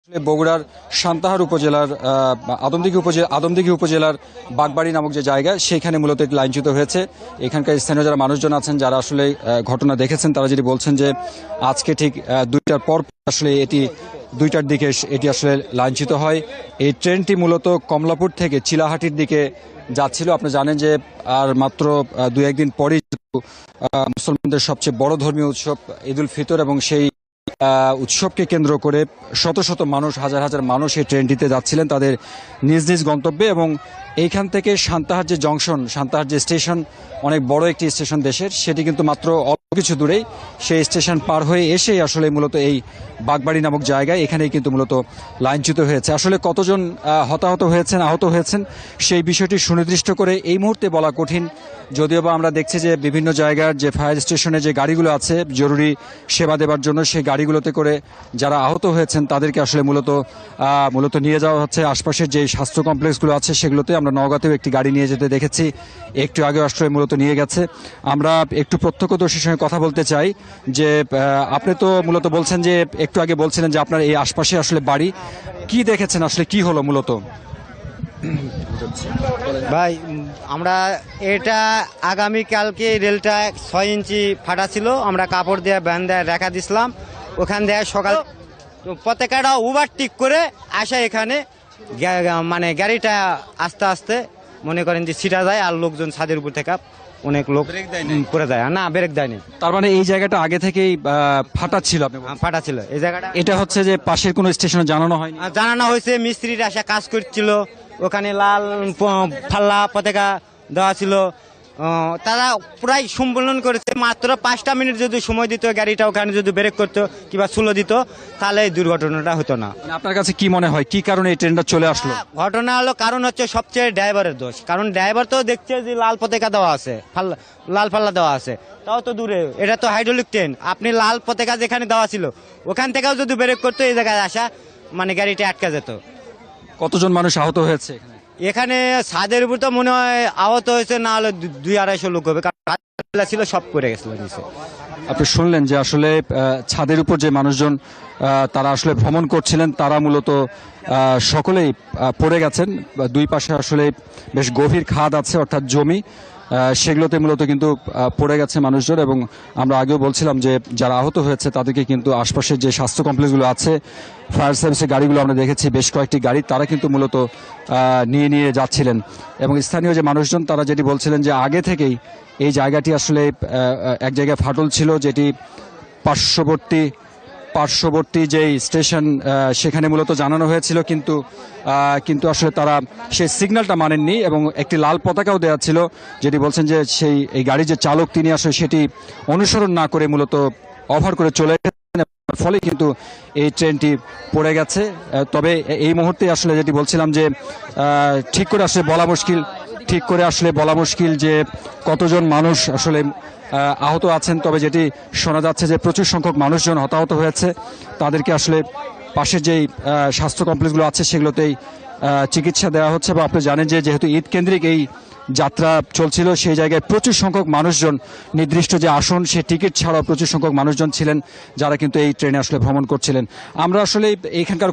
বগুড়ার সান্তাহার উপজেলার আদমদিঘি উপজেলার বাগবাড়ি নামক যে জায়গা সেখানে মূলত একটি লাইনচ্যুত হয়েছে। এখানকার স্থানীয় যারা মানুষজন আছেন, যারা আসলে ঘটনা দেখেছেন, তারা যেটি বলছেন যে আজকে ঠিক 2টার পর আসলে এটি 2টার দিকে এটি আসলে লাইনচ্যুত হয়। এই ট্রেনটি মূলত কমলাপুর থেকে চিলাহাটির দিকে যাচ্ছিল। আপনি জানেন যে আর মাত্র 2-1 দিন পরেই মুসলমানদের সবচেয়ে বড় ধর্মীয় উৎসব ঈদ উল ফিতর, এবং সেই উৎসবকে কেন্দ্র করে শত শত মানুষ, হাজার হাজার মানুষ এই ট্রেনটিতে যাচ্ছিলেন তাদের নিজ নিজ গন্তব্যে। এবং এইখান থেকে সান্তাহার যে জংশন, সান্তাহার যে স্টেশন, অনেক বড় একটি স্টেশন দেশের, সেটি কিন্তু মাত্র অল্প কিছু দূরেই। সেই স্টেশন পার হয়ে এসেই আসলে মূলত এই বাগবাড়ি নামক জায়গায় এখানেই কিন্তু মূলত লাইনচ্যুত হয়েছে। আসলে কতজন হতাহত হয়েছেন, আহত হয়েছেন, সেই বিষয়টি সুনির্দিষ্ট করে এই মুহূর্তে বলা কঠিন। যদিও বা আমরা দেখছি যে বিভিন্ন জায়গার যে ফায়ার স্টেশনে যে গাড়িগুলো আছে জরুরি সেবা দেওয়ার জন্য, সেই গাড়িগুলোতে করে যারা আহত হয়েছেন তাদেরকে আসলে মূলত নিয়ে যাওয়া হচ্ছে আশপাশের যে স্বাস্থ্য কমপ্লেক্সগুলো আছে সেগুলোতে। আমরা নওগাঁতেও একটি গাড়ি নিয়ে যেতে দেখেছি, একটু আগে আসলে মূলত নিয়ে গেছে। আমরা একটু প্রত্যক্ষদর্শীর সঙ্গে কথা বলতে চাই যে আপনি তো মূলত বলছেন যে একটু আগে বলছিলেন যে আপনার এই আশপাশে আসলে বাড়ি, কি দেখেছেন, আসলে কি হলো মূলত? ভাই, আমরা এটা আগামীকালকে রেলটা 6 ইঞ্চি ফাটা ছিল, আমরা কাপড় দিয়ে ব্যান দিয়ে রেখা দিছিলাম। ওখান দিয়ে সকাল পতাকাটা ওভারটেক করে আসা এখানে মানে গাড়িটা আস্তে আস্তে মনে করেন যে ছিটা যায়, আর লোকজন ছাদের উপর থেকে অনেক লোক পড়ে যায়। না, ব্রেক দেয়নি। তার মানে এই জায়গাটা আগে থেকেই ফাটা ছিল? ফাটা ছিল এই জায়গাটা। এটা হচ্ছে যে পাশের কোনো স্টেশনে জানানো হয়নি? জানানো হয়েছে, মিস্ত্রিরা আসা কাজ করছিল, ওখানে লাল ফাল্লা পতাকা দেওয়া ছিল। তারা প্রায় সম্মেলন করেছে। মাত্র 5টা মিনিট যদি সময় দিত, গাড়িটা ওখানে যদি ব্রেক করতো কিংবা স্লো দিত, তাহলে এই দুর্ঘটনাটা হতো না। আপনার কাছে কি মনে হয়, কি কারণে এই ট্রেনটা চলে আসলো? ঘটনা হলো, কারণ হচ্ছে সবচেয়ে ড্রাইভারের দোষ। কারণ ড্রাইভার তো দেখছে যে লাল পতাকা দেওয়া আছে, লাল ফাল্লা দেওয়া আছে, তাও তো দূরে। এটা তো হাইড্রোলিক ট্রেন, আপনি লাল পতাকা যেখানে দেওয়া ছিল ওখান থেকেও যদি ব্রেক করতো, এই জায়গায় আসা মানে গাড়িটা আটকা যেত। কতজন মানুষ আহত হয়েছে এখানে? ছাদের উপর তো মনে হয় আহত হয়েছে না হলে 200-250 লোক হবে, কারণ ছিল সব পড়ে গেছিল নিচে। আপনি শুনলেন যে আসলে ছাদের উপর যে মানুষজন তারা আসলে ভ্রমণ করছিলেন, তারা মূলত সকলেই পড়ে গেছেন। দুই পাশে আসলে বেশ গভীর খাদ আছে, অর্থাৎ জমি, সেগুলোতে মূলত কিন্তু পড়ে গেছে মানুষজন। এবং আমরা আগেও বলছিলাম যে যারা আহত হয়েছে তাদেরকে কিন্তু আশপাশের যে স্বাস্থ্য কমপ্লেক্সগুলো আছে, ফায়ার সার্ভিসের গাড়িগুলো আমরা দেখেছি, বেশ কয়েকটি গাড়ি, তারা কিন্তু মূলত নিয়ে যাচ্ছিলেন। এবং স্থানীয় যে মানুষজন তারা যেটি বলছিলেন যে আগে থেকেই এই জায়গাটি আসলে এক জায়গায় ফাটল ছিল, যেটি পার্শ্ববর্তী যেই স্টেশন সেখানে মূলত জানানো হয়েছিল, কিন্তু আসলে তারা সেই সিগন্যালটা মানেননি। এবং একটি লাল পতাকাও দেওয়া ছিল, যেটি বলছেন যে এই গাড়ির যে চালক তিনি আসলে সেটি অনুসরণ না করে মূলত ওভার করে চলে গেছেন, ফলে কিন্তু এই ট্রেনটি পড়ে গেছে। তবে এই মুহূর্তে আসলে যেটি বলছিলাম যে ঠিক করে আসলে বলা মুশকিল যে কতজন মানুষ আসলে আহত আছেন। তবে যেটি শোনা যাচ্ছে যে প্রচুর সংখ্যক মানুষজন হতাহত হয়েছে, তাদেরকে আসলে পাশের যেই স্বাস্থ্য কমপ্লেক্সগুলো আছে সেগুলোতেই চিকিৎসা দেওয়া হচ্ছে। বা আপনি জানেন যে যেহেতু ঈদ কেন্দ্রিক এই যাত্রা চলছিল, সেই জায়গায় প্রচুর সংখ্যক মানুষজন, নির্দিষ্ট যে আসন সে টিকিট ছাড়াও প্রচুর সংখ্যক মানুষজন ছিলেন যারা কিন্তু এই ট্রেনে আসলে ভ্রমণ করছিলেন। আমরা আসলে এইখানকার